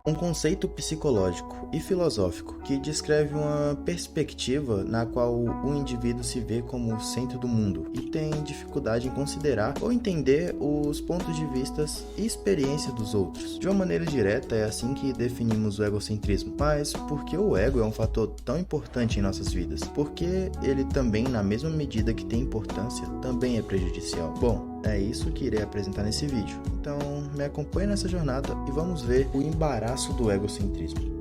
Um conceito psicológico e filosófico que descreve uma perspectiva na qual o indivíduo se vê como o centro do mundo e tem dificuldade em considerar ou entender os pontos de vista e experiência dos outros. De uma maneira direta, é assim que definimos o egocentrismo. Mas por que o ego é um fator tão importante em nossas vidas? Porque ele também, na mesma medida que tem importância, também é prejudicial. Bom, é isso que irei apresentar nesse vídeo. Então, me acompanhe nessa jornada e vamos ver o embaraço do egocentrismo.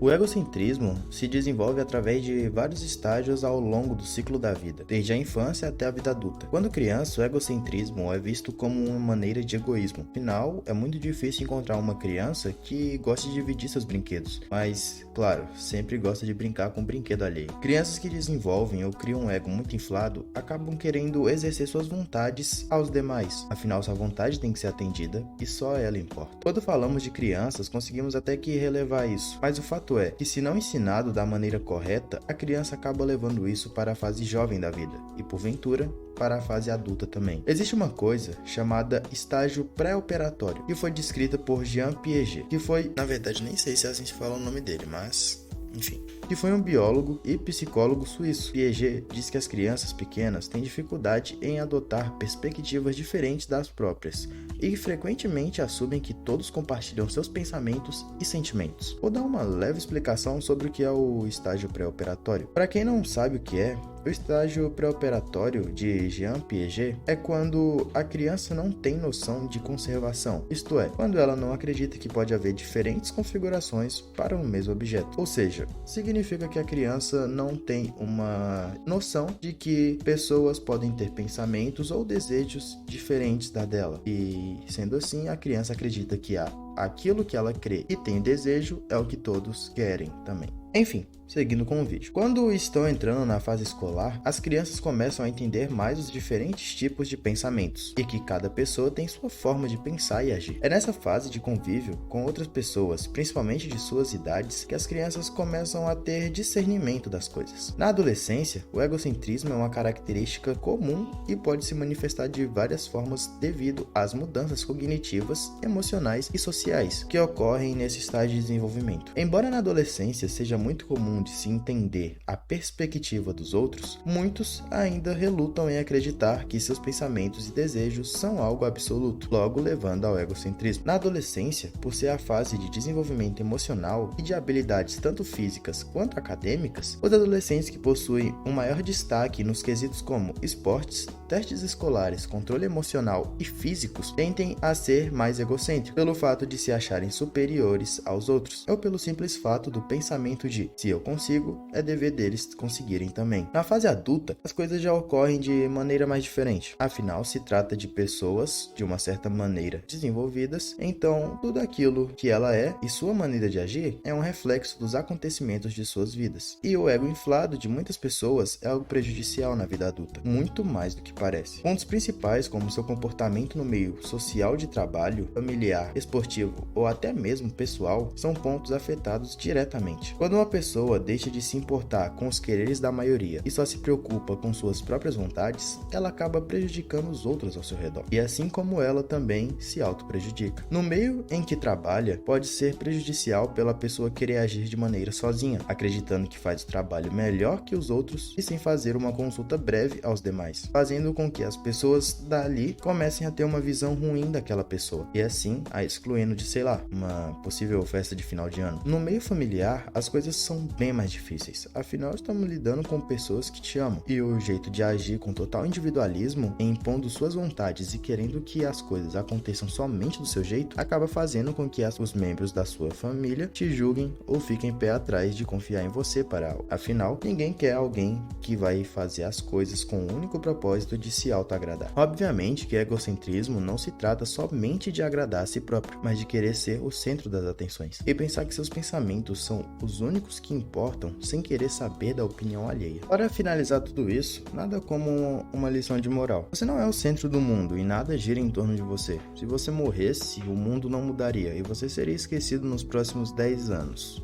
O egocentrismo se desenvolve através de vários estágios ao longo do ciclo da vida, desde a infância até a vida adulta. Quando criança, o egocentrismo é visto como uma maneira de egoísmo. Afinal, é muito difícil encontrar uma criança que goste de dividir seus brinquedos, mas, claro, sempre gosta de brincar com o brinquedo alheio. Crianças que desenvolvem ou criam um ego muito inflado acabam querendo exercer suas vontades aos demais. Afinal, sua vontade tem que ser atendida e só ela importa. Quando falamos de crianças, conseguimos até que relevar isso, mas o fato é que, se não ensinado da maneira correta, a criança acaba levando isso para a fase jovem da vida e, porventura, para a fase adulta também. Existe uma coisa chamada estágio pré-operatório, que foi descrita por Jean Piaget, que foi, na verdade, nem sei se assim se fala o nome dele, mas enfim, que foi um biólogo e psicólogo suíço. Piaget diz que as crianças pequenas têm dificuldade em adotar perspectivas diferentes das próprias e frequentemente assumem que todos compartilham seus pensamentos e sentimentos. Vou dar uma leve explicação sobre o que é o estágio pré-operatório. Para quem não sabe o que é, o estágio pré-operatório de Jean Piaget é quando a criança não tem noção de conservação, isto é, quando ela não acredita que pode haver diferentes configurações para o mesmo objeto. Ou seja, significa que a criança não tem uma noção de que pessoas podem ter pensamentos ou desejos diferentes da dela. E, sendo assim, a criança acredita que aquilo que ela crê e tem desejo é o que todos querem também. Enfim, seguindo com o vídeo. Quando estão entrando na fase escolar, as crianças começam a entender mais os diferentes tipos de pensamentos e que cada pessoa tem sua forma de pensar e agir. É nessa fase de convívio com outras pessoas, principalmente de suas idades, que as crianças começam a ter discernimento das coisas. Na adolescência, o egocentrismo é uma característica comum e pode se manifestar de várias formas devido às mudanças cognitivas, emocionais e sociais que ocorrem nesse estágio de desenvolvimento. Embora na adolescência seja muito comum de se entender a perspectiva dos outros, muitos ainda relutam em acreditar que seus pensamentos e desejos são algo absoluto, logo levando ao egocentrismo. Na adolescência, por ser a fase de desenvolvimento emocional e de habilidades tanto físicas quanto acadêmicas, os adolescentes que possuem um maior destaque nos quesitos como esportes, testes escolares, controle emocional e físicos tendem a ser mais egocêntricos, pelo fato de se acharem superiores aos outros, ou pelo simples fato do pensamento de se eu consigo, é dever deles conseguirem também. Na fase adulta, as coisas já ocorrem de maneira mais diferente. Afinal, se trata de pessoas, de uma certa maneira, desenvolvidas, então tudo aquilo que ela é e sua maneira de agir é um reflexo dos acontecimentos de suas vidas. E o ego inflado de muitas pessoas é algo prejudicial na vida adulta, muito mais do que parece. Pontos principais, como seu comportamento no meio social de trabalho, familiar, esportivo ou até mesmo pessoal, são pontos afetados diretamente. Quando uma pessoa deixa de se importar com os quereres da maioria e só se preocupa com suas próprias vontades, ela acaba prejudicando os outros ao seu redor. E assim como ela também se auto-prejudica. No meio em que trabalha, pode ser prejudicial pela pessoa querer agir de maneira sozinha, acreditando que faz o trabalho melhor que os outros e sem fazer uma consulta breve aos demais, fazendo com que as pessoas dali comecem a ter uma visão ruim daquela pessoa e assim a excluindo de, sei lá, uma possível festa de final de ano. No meio familiar, as coisas são bem mais difíceis, afinal estamos lidando com pessoas que te amam, e o jeito de agir com total individualismo, impondo suas vontades e querendo que as coisas aconteçam somente do seu jeito, acaba fazendo com que os membros da sua família te julguem ou fiquem pé atrás de confiar em você para algo. Afinal, ninguém quer alguém que vai fazer as coisas com o único propósito de se auto-agradar. Obviamente que egocentrismo não se trata somente de agradar a si próprio, mas de querer ser o centro das atenções e pensar que seus pensamentos são os únicos que importam sem querer saber da opinião alheia. Para finalizar tudo isso, nada como uma lição de moral. Você não é o centro do mundo e nada gira em torno de você. Se você morresse, o mundo não mudaria e você seria esquecido nos próximos 10 anos.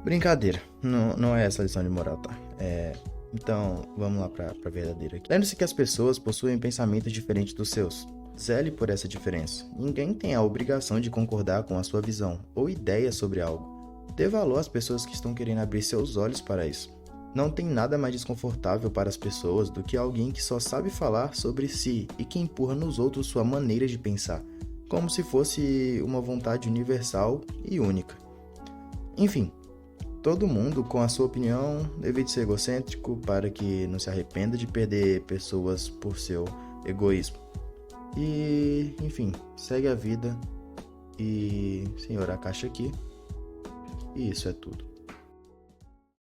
Brincadeira, não é essa a lição de moral, tá? Então, vamos lá pra verdadeira aqui. Lembre-se que as pessoas possuem pensamentos diferentes dos seus. Zele por essa diferença. Ninguém tem a obrigação de concordar com a sua visão ou ideia sobre algo. Dê valor às pessoas que estão querendo abrir seus olhos para isso. Não tem nada mais desconfortável para as pessoas do que alguém que só sabe falar sobre si e que empurra nos outros sua maneira de pensar, como se fosse uma vontade universal e única. Enfim, todo mundo com a sua opinião evite ser egocêntrico para que não se arrependa de perder pessoas por seu egoísmo. E, enfim, segue a vida e senhor a caixa aqui. E isso é tudo.